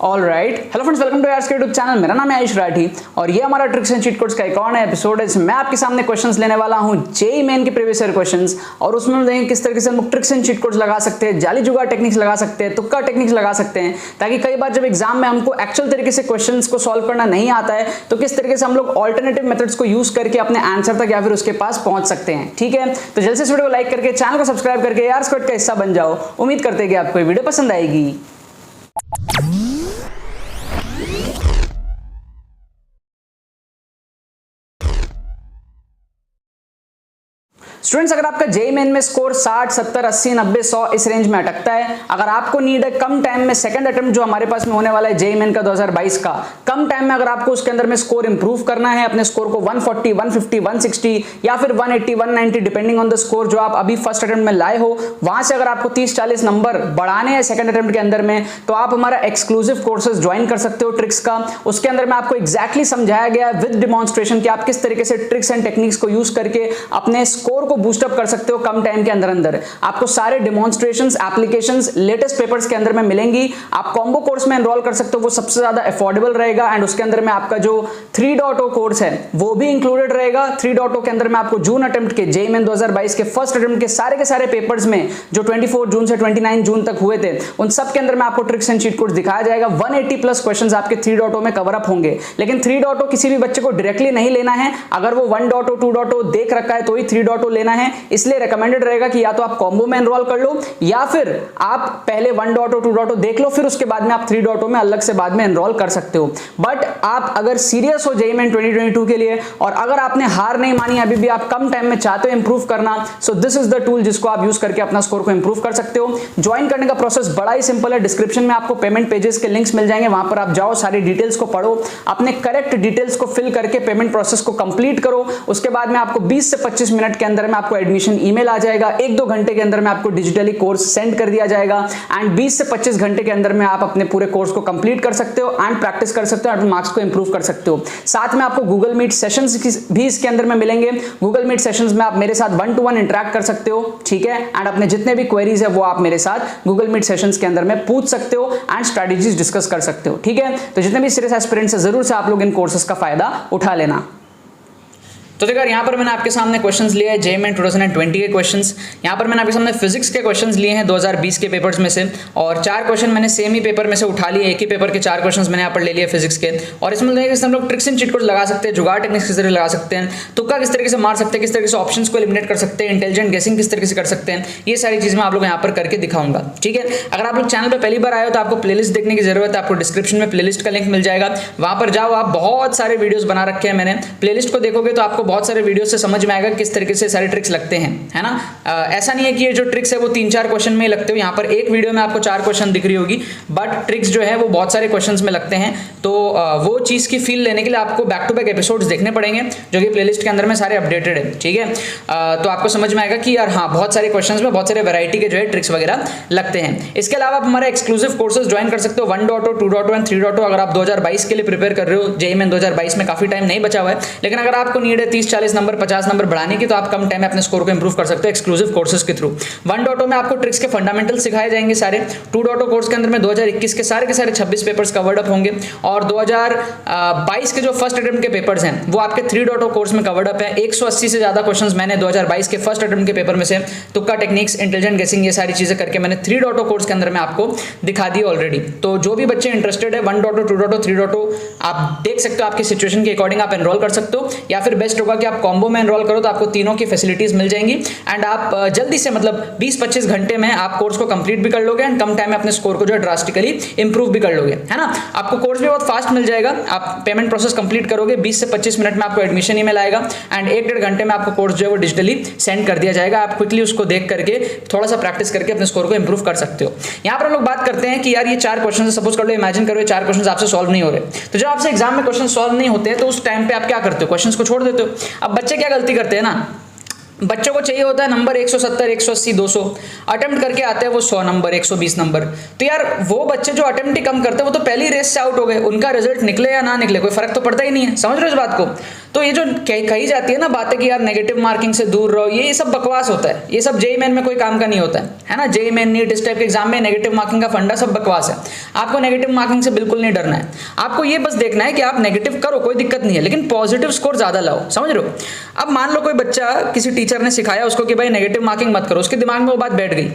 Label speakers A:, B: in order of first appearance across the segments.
A: Alright, hello friends, welcome two hours के YouTube channel. मेरा नाम है आयुष राठी और ये हमारा ट्रिक्स एंड चीट कोड्स का एक और नया एपिसोड है। मैं आपके सामने क्वेश्चंस लेने वाला हूं जेईई मेन के प्रीवियस ईयर क्वेश्चंस, और उसमें हम देखेंगे किस तरीके से हम ट्रिक्स एंड चीट कोड्स लगा सकते हैं, जाली जुगाड़ टेक्निक्स लगा सकते हैं, तुक्का टेक्निक्स लगा सकते हैं, ताकि कई बार जब एग्जाम में हमको एक्चुअल तरीके से क्वेश्चंस को सॉल्व करना नहीं आता है तो किस तरीके से हम लोग ऑल्टरनेटिव मेथड्स को यूज करके अपने आंसर तक या फिर उसके पास पहुंच सकते हैं। ठीक है, तो जल्द से इस वीडियो को लाइक करके चैनल को सब्सक्राइब करके यार स्क्वाड का हिस्सा बन जाओ। उम्मीद करते हैं कि आपको ये वीडियो पसंद आएगी। स्टूडेंट्स, अगर आपका जेईई मेन में स्कोर 60, 70, 80, 90, 100 इस रेंज में अटकता है, अगर आपको नीड है कम टाइम में सेकंड अटेम्प्ट जो हमारे पास में होने वाला है जेईई मेन का 2022 का, कम टाइम में अगर आपको उसके अंदर में स्कोर इंप्रूव करना है, अपने स्कोर को 140, 150, 160 या फिर 180, 190 डिपेंडिंग ऑन द स्कोर जो आप अभी फर्स्ट अटेम्प्ट में लाए हो, वहां से अगर आपको 30-40 नंबर बढ़ाने हैं सेकंड अटेम्प्ट के अंदर में, तो आप हमारा एक्सक्लूसिव कोर्सेज ज्वाइन कर सकते हो ट्रिक्स का। उसके अंदर में आपको एग्जैक्टली समझाया गया है विद डिमॉन्स्ट्रेशन कि आप किस तरीके से ट्रिक्स एंड टेक्निक्स को यूज करके अपने स्कोर को बूस्ट अप कर सकते हो कम टाइम के अंदर। आपको सारे डिमॉन्स्ट्रेशंस, एप्लीकेशंस लेटेस्ट पेपर्स के अंदर में मिलेंगी। आप कॉम्बो कोर्स में एनरोल कर सकते हो, वो सबसे ज्यादा अफोर्डेबल रहेगा, एंड उसके अंदर में आपका जो 3.0 कोर्स है वो भी इंक्लूडेड रहेगा। 3.0 के अंदर में आपको जून अटेम्प्ट के जेईई मेन 2022 के फर्स्ट अटेम्प्ट के सारे पेपर्स में जो 24 जून से 29 जून तक हुए थे, उन सब के अंदर में आपको ट्रिक्स एंड चीट कोड्स दिखाया जाएगा। 180 प्लस क्वेश्चंस आपके 3.0 में कवर अप होंगे, लेकिन 3.0 किसी भी बच्चे को डायरेक्टली नहीं लेना है। अगर वो 1.0, 2.0 देख रखा है तो ही 3.0 लेना है। इसलिए रिकमेंडेड रहेगा कि या तो आप कॉम्बो में एनरोल कर लो या फिर आप पहले 1.0, 2.0 देख लो, फिर उसके बाद में आप 3.0 में अलग से बाद में एनरोल कर सकते हो। बट आप अगर सीरियस हो जेईई मेन 2022 के लिए और अगर आपने हार नहीं मानी, अभी भी आप कम टाइम में चाहते हो इंप्रूव करना, so this is the tool जिसको आप यूज करके अपना स्कोर को इंप्रूव कर सकते हो। ज्वाइन करने का प्रोसेस बड़ा ही सिंपल है। डिस्क्रिप्शन में आपको पेमेंट पेजेस के लिंक्स मिल जाएंगे, वहां पर आप जाओ, सारी डिटेल्स को पढ़ो, अपने करेक्ट डिटेल्स को फिल करके पेमेंट प्रोसेस को कंप्लीट करो। उसके बाद में आपको 20 से 25 मिनट के अंदर में आपको एडमिशन ईमेल आ जाएगा। 1-2 घंटे के अंदर में आपको डिजिटली कोर्स सेंड कर दिया जाएगा, एंड 20 से 25 घंटे के अंदर में आप अपने पूरे कोर्स को कंप्लीट कर सकते हो एंड प्रैक्टिस कर सकते हो, अपने मार्क्स को इंप्रूव कर सकते हो। साथ में आपको गूगल मीट सेशंस भी इसके अंदर में मिलेंगे। गूगल मीट सेशंस में आप मेरे साथ 1-to-1 इंटरेक्ट कर सकते हो, ठीक है, एंड अपने जितने भी क्वेरीज है वो आप मेरे साथ गूगल मीट सेशंस के अंदर में पूछ सकते हो एंड स्ट्रेटजीज डिस्कस कर सकते हो। ठीक है, तो जितने भी सीरियस एस्पिरेंट्स है जरूर से आप लोग इन कोर्सेज का फायदा उठा लेना। तो देखो यहाँ पर मैंने आपके सामने क्वेश्चंस लिए हैं जेईई मेन 2020 के क्वेश्चंस। यहाँ पर मैंने आपके सामने फिजिक्स के क्वेश्चंस लिए हैं 2020 के पेपर्स में से, और 4 क्वेश्चन मैंने सेम ही पेपर में से उठा लिए। एक ही पेपर के 4 क्वेश्चंस मैंने यहाँ पर ले लिए फिजिक्स के, और इसमें हम लोग ट्रिक्स एंड चीट कोड लगा सकते हैं, जुगाड़ टेक्निक्स किस तरह लगा सकते हैं, तुक्का किस तरीके से मार सकते हैं, किस तरीके से ऑप्शंस को एलिमिनेट कर सकते हैं, इंटेलिजेंट गेसिंग किस तरीके से कर सकते हैं, ये सारी चीज़ मैं आप लोग यहाँ पर करके दिखाऊंगा। ठीक है, अगर आप लोग चैनल पर पहली बार आए हो तो आपको प्लेलिस्ट देखने की जरूरत है। आपको डिस्क्रिप्शन में प्लेलिस्ट का लिंक मिल जाएगा, वहां पर जाओ, आप बहुत सारे वीडियोस बना रखे हैं मैंने। प्लेलिस्ट को देखोगे तो आपको बहुत सारे वीडियो से समझ में आएगा किस तरीके से सारे ट्रिक्स लगते हैं, है ना। ऐसा नहीं है कि ये जो ट्रिक्स है वो 3-4 क्वेश्चन में ही लगते हो। यहाँ पर एक वीडियो में आपको 4 क्वेश्चन दिख रही होगी, बट ट्रिक्स जो है वो बहुत सारे क्वेश्चंस में लगते हैं। तो वो चीज़ की फील लेने के लिए आपको बैक टू बैक एपिसोड्स देखने पड़ेंगे, जो कि प्लेलिस्ट के अंदर में सारे अपडेटेड है। ठीक है, तो आपको समझ में आएगा कि यार हाँ, बहुत सारे क्वेश्चंस में बहुत सारे वैरायटी के जो है ट्रिक्स वगैरह लगते हैं। इसके अलावा आप हमारे एक्सक्लूसिव कोर्सेज ज्वाइन कर सकते हो 1.0, 2.0 एंड 3.0। अगर आप 2022 के लिए प्रिपेयर कर रहे हो, जेईई मेन 2022 में काफी टाइम नहीं बचा हुआ है, लेकिन अगर आपको नीड है 30-40 नंबर, 50 नंबर बढ़ाने की, तो आप कम टाइम में अपने स्कोर को इंप्रूव कर सकते हो एक्सक्लूसिव कोर्सेज के थ्रू। 1.0 में आपको ट्रिक्स के फंडामेंटल्स सिखाए जाएंगे सारे। 2.0 कोर्स के अंदर में 2021 के सारे 26 पेपर्स कवर्ड अप होंगे, और 2022 के जो फर्स्ट अटेम्प्ट के पेपर्स हैं वो आपके 3.0 कोर्स में कवर्ड अप है। 180 से ज्यादा क्वेश्चंस मैंने 2022 के फर्स्ट अटेम्प्ट के पेपर में से तुक्का टेक्निक्स, इंटेलिजेंट गेसिंग, ये सारी चीजें करके मैंने 3.0 कोर्स के अंदर में आपको दिखा दी ऑलरेडी। तो जो भी बच्चे इंटरेस्टेड है 1.0, 2.0, 3.0 आप देख सकते हो, आपकी सिचुएशन के अकॉर्डिंग आप एनरोल कर सकते हो, या फिर बेस्ट होगा कि आप कॉम्बो में एनरोल करो, तो आपको तीनों की फैसिलिटीज मिल जाएंगी, एंड आप जल्दी से मतलब 20-25 घंटे में आप कोर्स को कंप्लीट भी कर लोगे, एंड कम टाइम में अपने स्कोर को जो है ड्रास्टिकली इंप्रूव भी कर लोगे, है ना। आपको कोर्स भी बहुत फास्ट मिल जाएगा। आप पेमेंट प्रोसेस कंप्लीट करोगे, 20 से 25 मिनट में आपको एडमिशन ईमेल आएगा, एंड 1-1.5 घंटे में आपको कोर्स जो है वो डिजिटली सेंड कर दिया जाएगा। आप क्विकली उसको देख करके थोड़ा सा प्रैक्टिस करके अपने स्कोर को इंप्रूव कर सकते हो। यहाँ पर हम लोग बात करते हैं कि यार ये 4 क्वेश्चन सपोज कर लो, इमेजिन करो 4 क्वेश्चन आपसे सॉल्व नहीं हो रहे, तो जब आपसे एग्जाम में क्वेश्चन सॉल्व नहीं होते तो उस टाइम पे आप क्या करते हो, क्वेश्चंस को छोड़ देते हो। अब बच्चे क्या गलती करते हैं ना, बच्चों को चाहिए होता है नंबर 170, 180, 200, अटेम्प्ट करके आते हैं वो 100 नंबर, 120 नंबर। तो यार वो बच्चे जो अटेम्प्ट ही कम करते हैं वो तो पहली रेस से आउट हो गए, उनका रिजल्ट निकले या ना निकले कोई फर्क तो पड़ता ही नहीं है। समझ रहे हो इस बात को। तो ये जो कही जाती है ना बातें कि यार नेगेटिव मार्किंग से दूर रहो, ये सब बकवास होता है, ये सब जेईई मेन में कोई काम का नहीं होता है ना। जेईई मेन, नीट, इस टाइप के एग्जाम में नेगेटिव मार्किंग का फंडा सब बकवास है। आपको नेगेटिव मार्किंग से बिल्कुल नहीं डरना है, आपको ये बस देखना है कि आप नेगेटिव करो कोई दिक्कत नहीं है, लेकिन पॉजिटिव स्कोर ज्यादा लाओ, समझ रहे हो। अब मान लो कोई बच्चा, किसी टीचर ने सिखाया उसको कि भाई नेगेटिव मार्किंग मत करो, उसके दिमाग में वो बात बैठ गई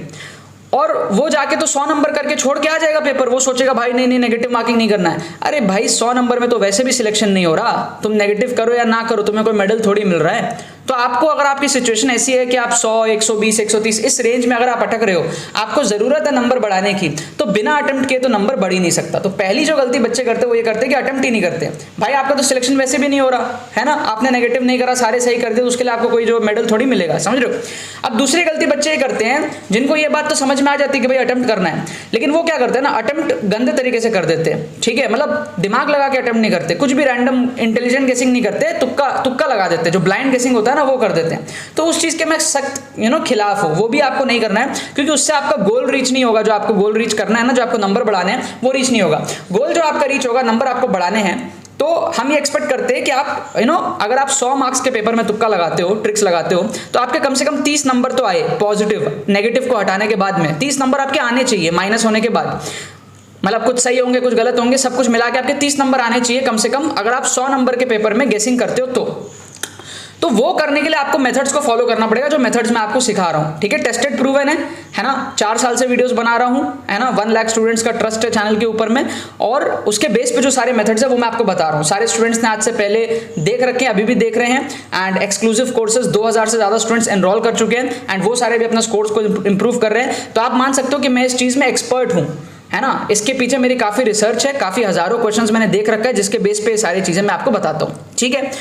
A: और वो जाके तो 100 नंबर करके छोड़ के आ जाएगा पेपर। वो सोचेगा भाई नहीं नहीं नेगेटिव मार्किंग नहीं करना है। अरे भाई 100 नंबर में तो वैसे भी सिलेक्शन नहीं हो रहा, तुम नेगेटिव करो या ना करो तुम्हें कोई मेडल थोड़ी मिल रहा है। तो आपको, अगर आपकी सिचुएशन ऐसी है कि आप 100, 120, 130 इस रेंज में अगर आप अटक रहे हो, आपको जरूरत है नंबर बढ़ाने की, तो बिना अटेम्प्ट किए तो नंबर बढ़ ही नहीं सकता। तो पहली जो गलती बच्चे करते हैं वो ये करते हैं कि अटेम्प्ट ही नहीं करते। भाई आपका तो सिलेक्शन वैसे भी नहीं हो रहा है ना, आपने नेगेटिव नहीं करा, सारे सही कर दिए, तो उसके लिए आपको कोई जो मेडल थोड़ी मिलेगा, समझ रहे हो। अब दूसरी गलती बच्चे ये करते हैं जिनको ये बात तो समझ में आ जाती है कि भाई अटेम्प्ट करना है, लेकिन वो क्या करते हैं ना, अटेम्प्ट गंदे तरीके से कर देते हैं, ठीक है। मतलब दिमाग लगा के अटेम्प्ट नहीं करते, कुछ भी रैंडम इंटेलिजेंट गेसिंग नहीं करते, तुक्का लगा देते, जो ब्लाइंड गेसिंग होता है ना वो कर देते हैं। तो उस चीज के मैं सख्त खिलाफ हूं, वो भी आपको नहीं करना है, क्योंकि उससे आपका गोल रीच नहीं होगा। जो आपको गोल रीच करना है ना, जो आपको नंबर बढ़ाने हैं वो रीच नहीं होगा। गोल जो आपका रीच होगा, नंबर आपको बढ़ाने हैं, तो हम ये एक्सपेक्ट करते हैं कि आप अगर आप 100 मार्क्स के पेपर में तुक्का लगाते हो, ट्रिक्स लगाते हो, तो आपके कम से कम 30 नंबर तो आए पॉजिटिव, नेगेटिव को हटाने के बाद में 30 नंबर आपके आने चाहिए माइनस होने के बाद। मतलब कुछ सही होंगे कुछ गलत होंगे, सब कुछ मिला के आपके 30 नंबर आने चाहिए कम से कम, अगर आप 100 नंबर के पेपर में गेसिंग करते हो तो वो करने के लिए आपको मेथड्स को फॉलो करना पड़ेगा, जो मेथड्स मैं आपको सिखा रहा हूं, ठीक है। टेस्टेड प्रूवन है ना, 4 साल से वीडियोस बना रहा हूं, है ना। 1 लाख स्टूडेंट्स का ट्रस्ट है चैनल के ऊपर में, और उसके बेस पे जो सारे मेथड्स है वो मैं आपको बता रहा हूं। सारे स्टूडेंट्स ने आज से पहले देख रखे हैं, अभी भी देख रहे हैं, एंड एक्सक्लूसिव कोर्सेज 2000 से ज्यादा स्टूडेंट्स एनरोल कर चुके हैं, एंड वो सारे भी अपना स्कोर्स को इंप्रूव कर रहे हैं। तो आप मान सकते हो कि मैं इस चीज में एक्सपर्ट हूं, है ना। इसके पीछे मेरी काफी रिसर्च है, काफी हजारों क्वेश्चंस मैंने देख रखा है, जिसके बेस पे सारी चीजें मैं आपको बताता हूं, ठीक है।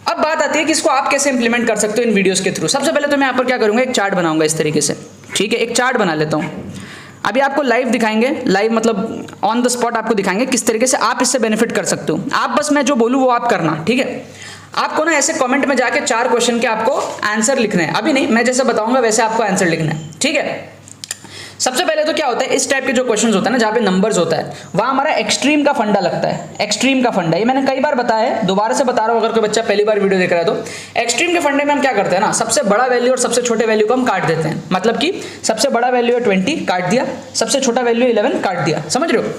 A: अब बात आती है कि इसको आप कैसे इंप्लीमेंट कर सकते हो इन वीडियोस के थ्रू। सबसे पहले तो मैं यहाँ पर क्या करूंगा, एक चार्ट बनाऊंगा इस तरीके से, ठीक है। एक चार्ट बना लेता हूं, अभी आपको लाइव दिखाएंगे, लाइव मतलब ऑन द स्पॉट आपको दिखाएंगे किस तरीके से आप इससे बेनिफिट कर सकते हो। आप बस मैं जो बोलूं वो आप करना, ठीक है। आपको ना ऐसे कमेंट में जाके 4 क्वेश्चन के आपको आंसर लिखने हैं, अभी नहीं, मैं जैसे बताऊंगा वैसे आपको आंसर लिखना है, ठीक है। सबसे पहले तो क्या होता है, इस टाइप के जो क्वेश्चंस होता है ना, जहां पे नंबर्स होता है, वहां हमारा एक्सट्रीम का फंडा लगता है। एक्सट्रीम का फंडा ये मैंने कई बार बताया है, दोबारा से बता रहा हूं अगर कोई बच्चा पहली बार वीडियो देख रहा है तो। एक्सट्रीम के फंडे में हम क्या करते हैं ना, सबसे बड़ा वैल्यू और सबसे छोटे वैल्यू को हम काट देते हैं। मतलब कि सबसे बड़ा वैल्यू है 20, काट दिया, सबसे छोटा वैल्यू 11, काट दिया, समझ रहे हो।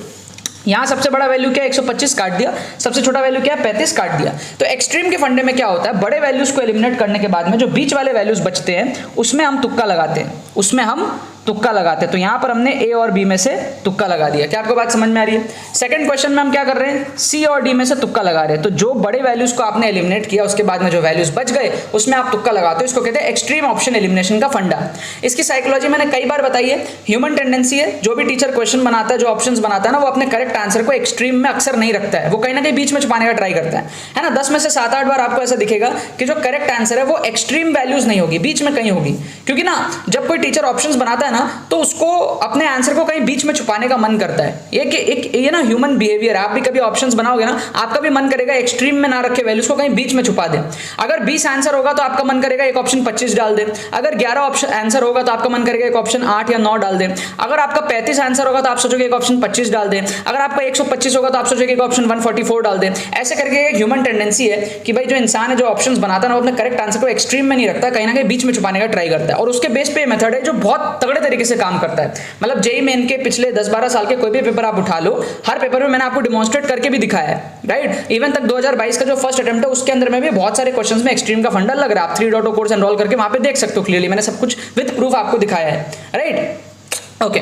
A: यहां सबसे बड़ा वैल्यू क्या है 125, काट दिया, सबसे छोटा वैल्यू क्या है 35, काट दिया। तो एक्सट्रीम के फंडे में क्या होता है, बड़े वैल्यूज को एलिमिनेट करने के बाद में जो बीच वाले वैल्यूज बचते हैं उसमें हम तुक्का लगाते हैं, उसमें हम तुक्का लगाते हैं। तो यहां पर हमने ए और बी में से तुक्का लगा दिया। क्या आपको बात समझ में आ रही है। सेकंड क्वेश्चन में हम क्या कर रहे हैं, सी और डी में से तुक्का लगा रहे हैं। तो जो बड़े वैल्यूज को आपने एलिमिनेट किया उसके बाद में जो वैल्यूज बच गए उसमें आप तुक्का लगाते हो। इसको कहते हैं एक्सट्रीम ऑप्शन एलिमिनेशन का फंडा। इसकी साइकोलॉजी मैंने कई बार बताई है, ह्यूमन टेंडेंसी है, जो भी टीचर क्वेश्चन बनाता है, जो ऑप्शंस बनाता है ना, वो अपने करेक्ट आंसर को एक्सट्रीम में अक्सर नहीं रखता है, वो कहीं ना कहीं बीच में छुपाने का ट्राई करता है ना। 10 में से 7-8 बार आपको ऐसा दिखेगा कि जो करेक्ट आंसर है वो एक्सट्रीम वैल्यूज नहीं होगी, बीच में कहीं होगी। क्योंकि ना जब कोई टीचर ऑप्शंस बनाता है ना तो उसको अपने आंसर को कहीं बीच में छुपाने का मन करता है। ये ना ह्यूमन बिहेवियर है। आप भी कभी ऑप्शंस बनाओगे ना, आपका भी मन करेगा एक्सट्रीम में ना रखे वैल्यूज को कहीं बीच में छुपा दे। अगर 20 आंसर होगा तो आपका मन करेगा एक ऑप्शन 25 डाल दे। अगर 11 ऑप्शन आंसर होगा तो आपका मन करेगा एक ऑप्शन 8 या 9 डाल दे। अगर आपका 35 आंसर होगा तो आप सोचोगे एक ऑप्शन 25 डाल दे। अगर आपका 125 होगा तो आप सोचोगे एक ऑप्शन 144 डाल दे। ऐसे करके एक ह्यूमन टेंडेंसी है कि भाई जो इंसान है, जो ऑप्शंस बनाता है ना, वो अपने करेक्ट आंसर को एक्सट्रीम में नहीं रखता, कहीं ना कहीं बीच में छुपाने का ट्राई करता है। और उसके बेस पे मेथड है जो बहुत तगड़े तरीके से काम करता है। मतलब जेईई मेन के पिछले 10-12 साल के कोई भी पेपर आप उठा लो, हर पेपर में मैंने आपको डिमॉन्स्ट्रेट करके भी दिखाया है, राइट। इवन तक 2022 का जो फर्स्ट अटेम्प्ट है उसके अंदर में भी बहुत सारे क्वेश्चंस में एक्सट्रीम का फंडा लग रहा है। आप 3.0 कोर्स एनरोल करके वहां पे देख सकते हो क्लियरली, मैंने सब कुछ विद प्रूफ आपको दिखाया है, राइट। ओके,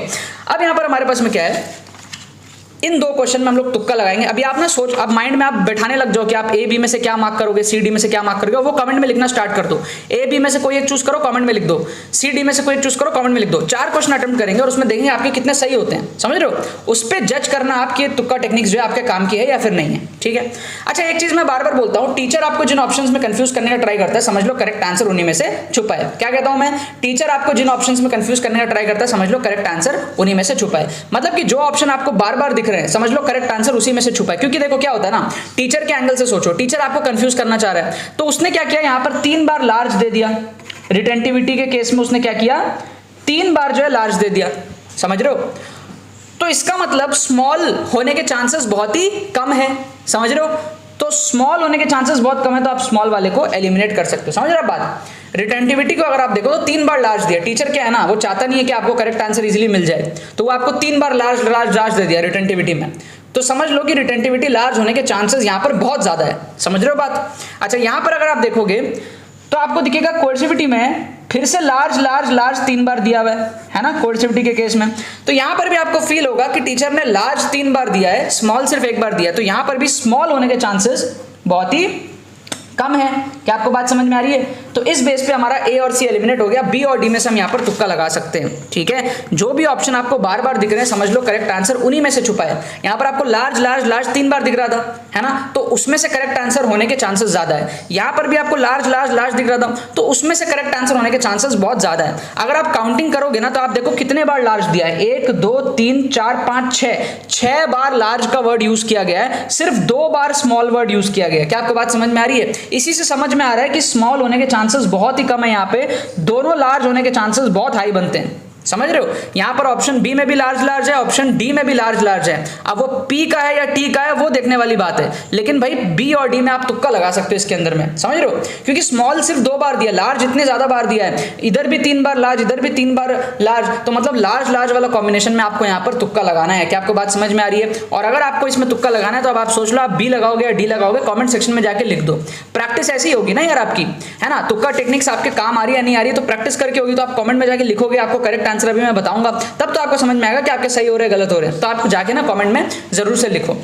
A: अब यहां पर हमारे पास में क्या है, इन 2 क्वेश्चन में हम लोग तुक्का लगाएंगे। अभी आप ना सोच, अब माइंड में आप बैठाने लग जाओ कि आप ए बी में से क्या मार्क करोगे, सी डी में से क्या मार्क करोगे, वो कमेंट में लिखना स्टार्ट कर दो। ए बी में से कोई एक चूज करो, कमेंट में लिख दो। सी डी में से कोई एक चूज करो, कमेंट में लिख दो। 4 क्वेश्चन अटेम्प्ट करेंगे और उसमें देखेंगे आपके कितने सही होते हैं, समझ रहे हो। उस पर जज करना आपकी तुक्का टेक्निक्स जो है आपके काम की है या फिर नहीं है, ठीक है। अच्छा, एक चीज मैं बार बार बोलता हूं, टीचर आपको जिन ऑप्शंस में कंफ्यूज करने का ट्राई करता है, समझ लो करेक्ट आंसर उन्हीं में से छुपा है। क्या कहता हूं मैं, टीचर आपको जिन ऑप्शंस में कंफ्यूज करने का ट्राई करता है, समझ लो करेक्ट आंसर उन्हीं में से छुपा है। मतलब कि जो ऑप्शन आपको बार बार दिख रहे हैं, समझ लो करेक्ट आंसर उसी में से छुपा है। क्योंकि देखो क्या होता है ना, टीचर के एंगल से सोचो, टीचर आपको कंफ्यूज करना चाह रहा है, तो उसने क्या किया, यहां पर 3 बार लार्ज दे दिया। रिटेंटिविटी के केस में उसने क्या किया, 3 बार जो है लार्ज दे दिया, समझ रहे हो। तो इसका मतलब स्मॉल होने के चांसेस बहुत ही कम है, समझ रहे हो। तो स्मॉल होने के चांसेस बहुत कम है, तो आप स्मॉल वाले को एलिमिनेट कर सकते हो। समझ रहे हो बात? रिटेंटिविटी को अगर आप देखो तो 3 बार लार्ज दिया। टीचर क्या है ना, वो चाहता नहीं है कि आपको करेक्ट आंसर इजीली मिल जाए, तो वो आपको 3 बार लार्ज लार्ज लार्ज दे दिया रिटेंटिविटी में। तो समझ लो कि रिटेंटिविटी लार्ज होने के चांसेस यहाँ पर बहुत ज्यादा है। समझ रहे हो बात? अच्छा, यहाँ पर अगर आप देखोगे तो आपको दिखेगा कोएर्सिविटी में फिर से लार्ज लार्ज लार्ज 3 बार दिया हुआ है ना, कोएर्सिविटी के केस में। तो यहां पर भी आपको फील होगा कि टीचर ने लार्ज 3 बार दिया है, स्मॉल सिर्फ 1 बार दिया है, तो यहां पर भी स्मॉल होने के चांसेस बहुत ही कम है। क्या आपको बात समझ में आ रही है? तो इस बेस पे हमारा ए और सी एलिमिनेट हो गया। बी और डी में से हम यहाँ पर तुक्का लगा सकते हैं। ठीक है, जो भी ऑप्शन आपको बार बार दिख रहे हैं समझ लो करेक्ट आंसर उन्हीं में से छुपा है। यहाँ पर आपको लार्ज लार्ज लार्ज 3 बार दिख रहा था, है ना, तो उसमें से करेक्ट आंसर होने के चांसेस ज्यादा है। यहाँ पर भी आपको लार्ज लार्ज लार्ज दिख रहा था, तो उसमें से करेक्ट आंसर होने के चांसेस बहुत ज्यादा है। अगर आप काउंटिंग करोगे ना तो आप देखो कितने बार लार्ज दिया है, 1 2 3 4 5 6 बार लार्ज का वर्ड यूज किया गया है, सिर्फ 2 बार स्मॉल वर्ड यूज किया गया है। क्या आपको बात समझ में आ रही है? इसी से समझ में आ रहा है कि स्मॉल होने के चांसेस बहुत ही कम है, यहाँ पे दोनों लार्ज होने के चांसेस बहुत हाई बनते हैं। समझ रहे हो? यहां पर ऑप्शन बी में भी लार्ज लार्ज है, ऑप्शन डी में भी लार्ज लार्ज है। अब वो पी का है या टी का है वो देखने वाली बात है, लेकिन भाई बी और डी में आप तुक्का लगा सकते हो इसके अंदर में। समझ रहे हो? क्योंकि स्मॉल सिर्फ 2 बार दिया, लार्ज इतने ज्यादा बार दिया है, इधर भी 3 बार लार्ज, इधर भी 3 बार लार्ज, तो मतलब लार्ज लार्ज वाला कॉम्बिनेशन में आपको यहाँ पर तुक्का लगाना है। क्या आपको बात समझ में आ रही है? और अगर आपको इसमें तुक्का लगाना है तो अब आप सोच लो आप बी लगाओगे या डी लगाओगे, कॉमेंट सेक्शन में जाके लिख दो। प्रैक्टिस ऐसी होगी ना यार आपकी, है ना, तुक्का टेक्निक्स आपके काम आ रही है नहीं आ रही है, तो प्रैक्टिस करके होगी तो आप कमेंट में जाके लिखोगे, आपको करेक्ट आंसर अभी मैं बताऊंगा, तब तो आपको समझ में आएगा कि आपके सही हो रहे हैं गलत हो रहे हैं। तो आप जाके ना कमेंट में जरूर से लिखो।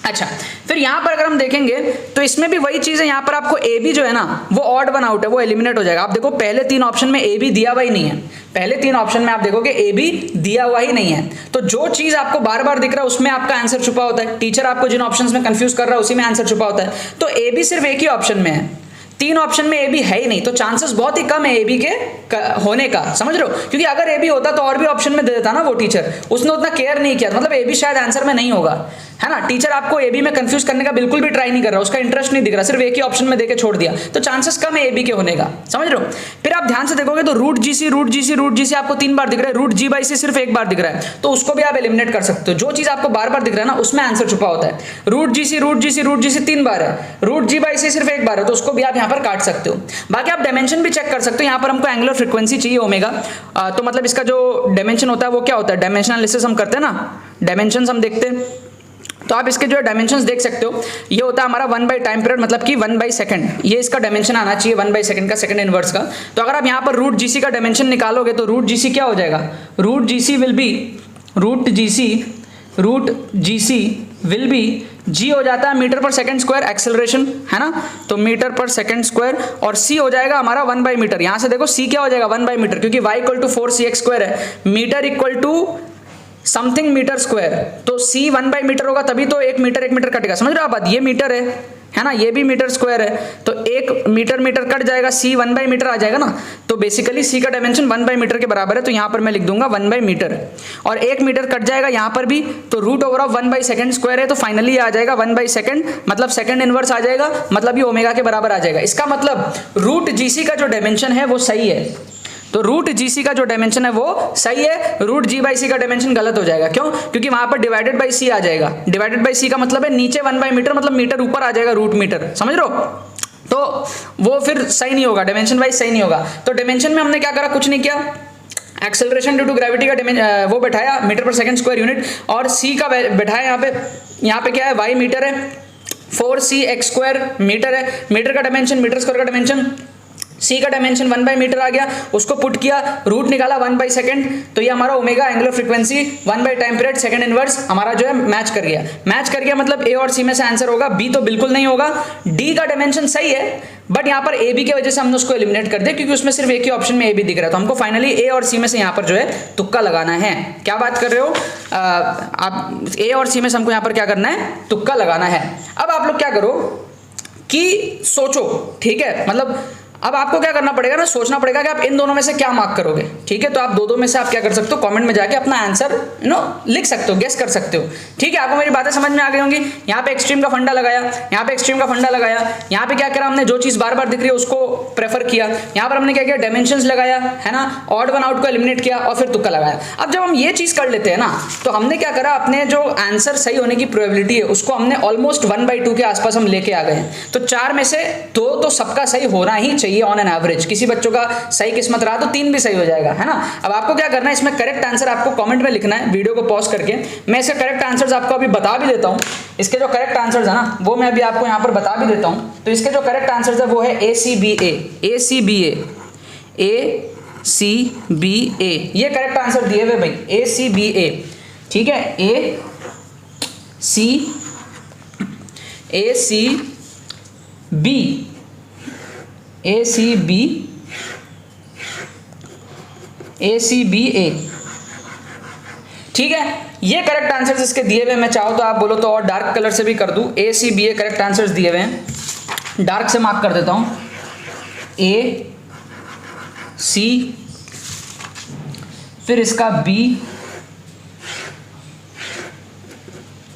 A: अच्छा, फिर यहां पर अगर हम देखेंगे तो इसमें भी वही चीज है, यहां पर आपको ए बी जो है ना वो ऑड वन आउट है, वो एलिमिनेट हो जाएगा। आप देखो पहले 3 ऑप्शन में ए बी दिया हुआ ही नहीं है, पहले 3 ऑप्शन में आप देखोगे ए बी दिया हुआ ही नहीं है। तो जो चीज आपको बार बार दिख रहा है उसमें आपका आंसर छुपा होता है। टीचर आपको जिन ऑप्शंस में कंफ्यूज कर रहा है उसी में आंसर छुपा होता है। तो ए बी सिर्फ एक ही ऑप्शन में है, 3 ऑप्शन में ए बी है ही नहीं, तो चांसेस बहुत ही कम है ए बी के होने का। समझ रहे हो? क्योंकि अगर ए बी होता तो और भी ऑप्शन में दे देता ना वो टीचर, उसने उतना केयर नहीं किया, मतलब ए बी शायद आंसर में नहीं होगा, है ना। टीचर आपको ए बी में कंफ्यूज करने का बिल्कुल भी ट्राई नहीं कर रहा, उसका इंटरेस्ट नहीं दिख रहा, सिर्फ एक ही ऑप्शन में देके छोड़ दिया, तो चांसेस कम है ए बी के होने का। समझ रहे हो? फिर आप ध्यान से देखोगे तो रूट जी सी रूट जी सी रूट जी सी आपको 3 बार दिख रहा है, रूट जी बाई सी सिर्फ 1 बार दिख रहा है, तो उसको भी आप एलिमिनेट कर सकते हो। जो चीज आपको बार बार दिख रहा है ना उसमें आंसर छुपा होता है। रूट जी सी रूट जी सी रूट जी सी 3 बार है, रूट जी बाई सी सिर्फ 1 बार है, तो उसको भी आप यहाँ पर काट सकते हो। बाकी आप डायमेंशन भी चेक कर सकते हो। यहाँ पर हमको एंगुलर फ्रीक्वेंसी चाहिए ओमेगा, तो मतलब इसका जो डायमेंशन होता है वो क्या होता है, डायमेंशन एनालिसिस हम करते हैं ना, डायमेंशंस हम देखते हैं, तो आप इसके जो डायमेंशंस देख सकते हो। ये होता है हमारा 1 बाई टाइम पीरियड, मतलब कि 1 बाई सेकंड, ये इसका डायमेंशन आना चाहिए 1 बाई सेकंड का, सेकंड इनवर्स का। तो अगर आप यहाँ पर रूट जीसी का डायमेंशन निकालोगे तो रूट जीसी क्या हो जाएगा, root GC will be root GC will be G हो जाता है मीटर पर सेकंड स्क्वायर एक्सेलरेशन, है ना, तो मीटर पर सेकंड स्क्वायर, और सी हो जाएगा हमारा 1 बाई मीटर। यहां से देखो सी क्या हो जाएगा 1 बाई मीटर, क्योंकि y equal to 4cx square है, meter equal to something meter square, तो c 1 बाई मीटर होगा तभी तो 1 मीटर कटेगा। समझ रहे हो आप बात? ये मीटर है ना, ये भी मीटर स्क्वायर है, तो 1 मीटर कट जाएगा, c 1 बाई मीटर आ जाएगा ना, तो बेसिकली c का डायमेंशन 1 बाई मीटर के बराबर है, तो यहाँ पर मैं लिख दूंगा 1 बाई मीटर, और 1 मीटर कट जाएगा यहाँ पर भी, तो root over of 1 by second square है, तो फाइनली आ जाएगा 1 बाई सेकंड, मतलब सेकंड इनवर्स आ जाएगा, मतलब ये ओमेगा के बराबर आ जाएगा। इसका मतलब रूट जीसी का जो डायमेंशन है वो सही है, तो रूट जीसी का जो डायमेंशन है वो सही है, रूट जी बाई सी का डायमेंशन गलत हो जाएगा। क्यों? क्योंकि वहां पर डिवाइडेड बाई सी आ जाएगा, डिवाइडेड बाई सी का मतलब है नीचे 1 बाई मीटर, मतलब मीटर ऊपर आ जाएगा रूट मीटर। समझ रहे हो? तो वो फिर सही नहीं होगा, डायमेंशन वाइज सही नहीं होगा। तो डायमेंशन में हमने क्या करा, कुछ नहीं किया, एक्सेलरेशन ड्यू टू ग्रेविटी का वो बैठाया मीटर पर सेकंड स्क्वायर यूनिट, और सी का बैठाया यहाँ पे क्या है, वाई मीटर है, 4cx स्क्वायर मीटर है, मीटर का डायमेंशन मीटर स्क्वायर का डायमेंशन, c का डायमेंशन 1 बाई मीटर आ गया, उसको पुट किया, रूट निकाला 1 बाई सेकंड, तो ये हमारा omega angular frequency 1 by time period second inverse हमारा जो है मैच कर गया, मतलब a और c में से आंसर होगा, b तो बिल्कुल नहीं होगा। d का डायमेंशन सही है, बट यहाँ पर a b की वजह से हमने उसको एलिमिनेट कर दिया, क्योंकि उसमें सिर्फ एक ही ऑप्शन में a b दिख रहा है, तो हमको फाइनली a और c में से यहाँ पर जो है तुक्का लगाना है। क्या बात कर रहे हो आप? a और c में से हमको यहाँ पर क्या करना है, तुक्का लगाना है। अब आप लोग क्या करो कि सोचो, ठीक है, मतलब अब आपको क्या करना पड़ेगा ना, सोचना पड़ेगा कि आप इन दोनों में से क्या मार्क करोगे। ठीक है, तो आप दो में से आप क्या कर सकते हो, कमेंट में जाके अपना आंसर लिख सकते हो, गेस कर सकते हो। ठीक है, आपको मेरी बातें समझ में आ गई होंगी। यहाँ पे एक्सट्रीम का फंडा लगाया, यहाँ पे एक्सट्रीम का फंडा लगाया, यहाँ पे क्या करा हमने, जो चीज बार बार दिख रही है उसको प्रेफर किया। यहाँ पर हमने क्या किया, डायमेंशंस लगाया, है ना, ऑड वन आउट को एलिमिनेट किया और फिर तुक्का लगाया। अब जब हम ये चीज कर लेते हैं ना, तो हमने क्या करा, अपने जो आंसर सही होने की प्रोबेबिलिटी है उसको हमने ऑलमोस्ट 1/2 के आसपास हम लेके आ गए। तो 4 में से 2 तो सबका सही होना ही चाहिए ऑन एन एवरेज। किसी बच्चों का सही किस्मत रहा तो 3 भी सही हो जाएगा, है ना। अब आपको क्या करना है, इसमें करेक्ट आंसर आपको कमेंट में लिखना है, वीडियो को पॉज करके। मैं इसके करेक्ट आंसर्स आपको अभी बता भी देता हूं। इसके जो करेक्ट आंसर्स है ना, वो मैं अभी आपको यहां पर बता भी देता हूं। तो इसके जो करेक्ट आंसर्स है वो है ACBA, ACBA, ACBA, ये करेक्ट आंसर दिए हुए भाई, ACBA। ठीक है, ACBA। ठीक है, ये करेक्ट आंसर्स इसके दिए हुए। मैं चाहूँ तो आप बोलो तो और डार्क कलर से भी कर दूं। ACBA करेक्ट आंसर्स दिए हुए हैं, डार्क से मार्क कर देता हूं, AC, फिर इसका B,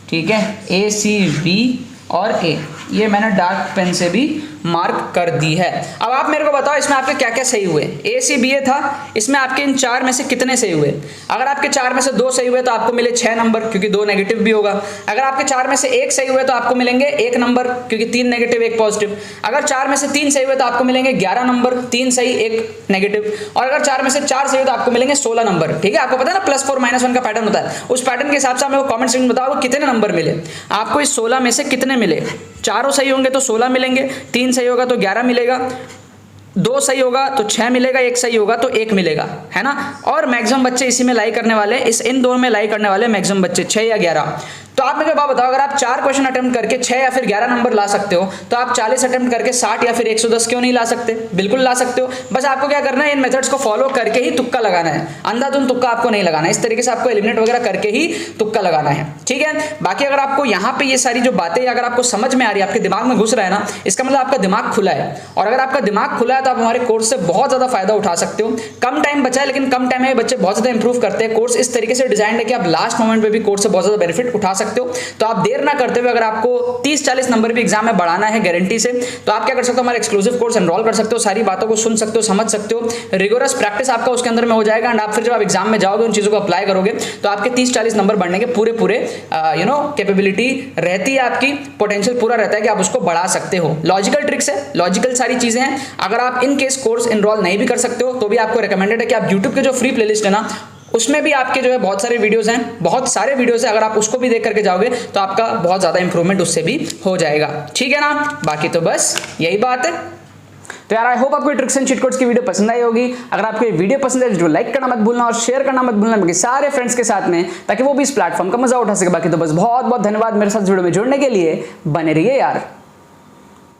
A: ठीक है, ACB और A, ये मैंने डार्क पेन से भी मार्क कर दी है। अब आप मेरे को बताओ इसमें आपके क्या क्या सही हुए। ACBA था, इसमें आपके इन 4 में से कितने सही हुए। अगर आपके 4 में से 2 सही हुए तो आपको मिले 6 नंबर, क्योंकि 2 नेगेटिव भी होगा। अगर आपके 4 में से 1 सही हुए तो आपको मिलेंगे 1 नंबर, क्योंकि 3 नेगेटिव 1 पॉजिटिव। अगर 4 में से 3 सही हुए तो आपको मिलेंगे 11 नंबर, 3 सही 1 नेगेटिव। और अगर 4 में से 4 सही हुए तो आपको मिलेंगे 16 नंबर। ठीक है, आपको पता है ना +4 -1 का पैटर्न होता है। उस पैटर्न के हिसाब से मेरे को कमेंट सेक्शन में बताओ कितने नंबर मिले आपको। इस 16 में से कितने मिले, चारों सही होंगे तो 16 मिलेंगे, 3 सही होगा तो 11 मिलेगा, 2 सही होगा तो 6 मिलेगा, 1 सही होगा तो 1 मिलेगा, है ना। और मैक्सिमम बच्चे इसी में लाई करने वाले, इन दोनों में लाई करने वाले मैक्सिमम बच्चे 6 या 11। तो आप मेरे को बात बताओ, अगर आप 4 क्वेश्चन अटेम्प्ट करके 6 या फिर 11 नंबर ला सकते हो, तो आप 40 अटेम्प्ट करके 60 या फिर 110 क्यों नहीं ला सकते। बिल्कुल ला सकते हो। बस आपको क्या करना है, इन मेथड्स को फॉलो करके ही तुक्का लगाना है, अंधाधुंध तुक्का आपको नहीं लगाना है। इस तरीके से आपको एलिमिनेट वगैरह करके ही तुक्का लगाना है। ठीक है, बाकी अगर आपको यहाँ पे ये सारी जो बातें अगर आपको समझ में आ रही है, आपके दिमाग में घुस रहा है ना, इसका मतलब आपका दिमाग खुला है। और अगर आपका दिमाग खुला है तो आप हमारे कोर्स से बहुत ज्यादा फायदा उठा सकते हो। कम टाइम बचा है, लेकिन कम टाइम में बच्चे बहुत ज्यादा इंप्रूव करते हैं। कोर्स इस तरीके से डिजाइन है कि आप लास्ट मोमेंट पे भी कोर्स से बहुत ज्यादा बेनिफिट उठा सकते हो। तो आप देर ना करते हुए, अगर आपको 30-40 नंबर भी एग्जाम में बढ़ाना है गारंटी से, तो आप क्या कर सकते हो, हमारे एक्सक्लूसिव कोर्स एनरोल कर सकते हो। सारी बातों को सुन सकते हो, समझ सकते हो, रिगोरस प्रैक्टिस आपका उसके अंदर में हो जाएगा। एंड आप फिर जब आप एग्जाम में जाओगे, उन चीजों को अप्लाई करोगे, तो आपके 30-40 नंबर बढ़ने के पूरे कैपेबिलिटी रहती है, आपकी पोटेंशियल पूरा रहता है कि आप उसको बढ़ा सकते हो। लॉजिकल ट्रिक्स है, लॉजिकल सारी चीजें हैं। अगर आप इन केस कोर्स एनरोल नहीं भी कर सकते हो, तो भी आपको रिकमेंडेड है कि आप यूट्यूब के जो फ्री प्लेलिस्ट है ना, उसमें भी आपके जो है बहुत सारे वीडियोस हैं, बहुत सारे वीडियोस हैं। अगर आप उसको भी देख करके जाओगे तो आपका बहुत ज्यादा इंप्रूवमेंट उससे भी हो जाएगा। ठीक है ना, बाकी तो बस यही बात है। तो यार आई होप आपको ट्रिक्स एंड चीट कोड्स की वीडियो पसंद आई होगी। अगर आपको ये वीडियो पसंद है तो लाइक करना मत भूलना और शेयर करना मत भूलना बाकी सारे फ्रेंड्स के साथ में, ताकि वो भी इस प्लेटफॉर्म का मजा उठा सके। बाकी तो बस बहुत बहुत धन्यवाद मेरे साथ वीडियो में जुड़ने के लिए। बने रहिए यार।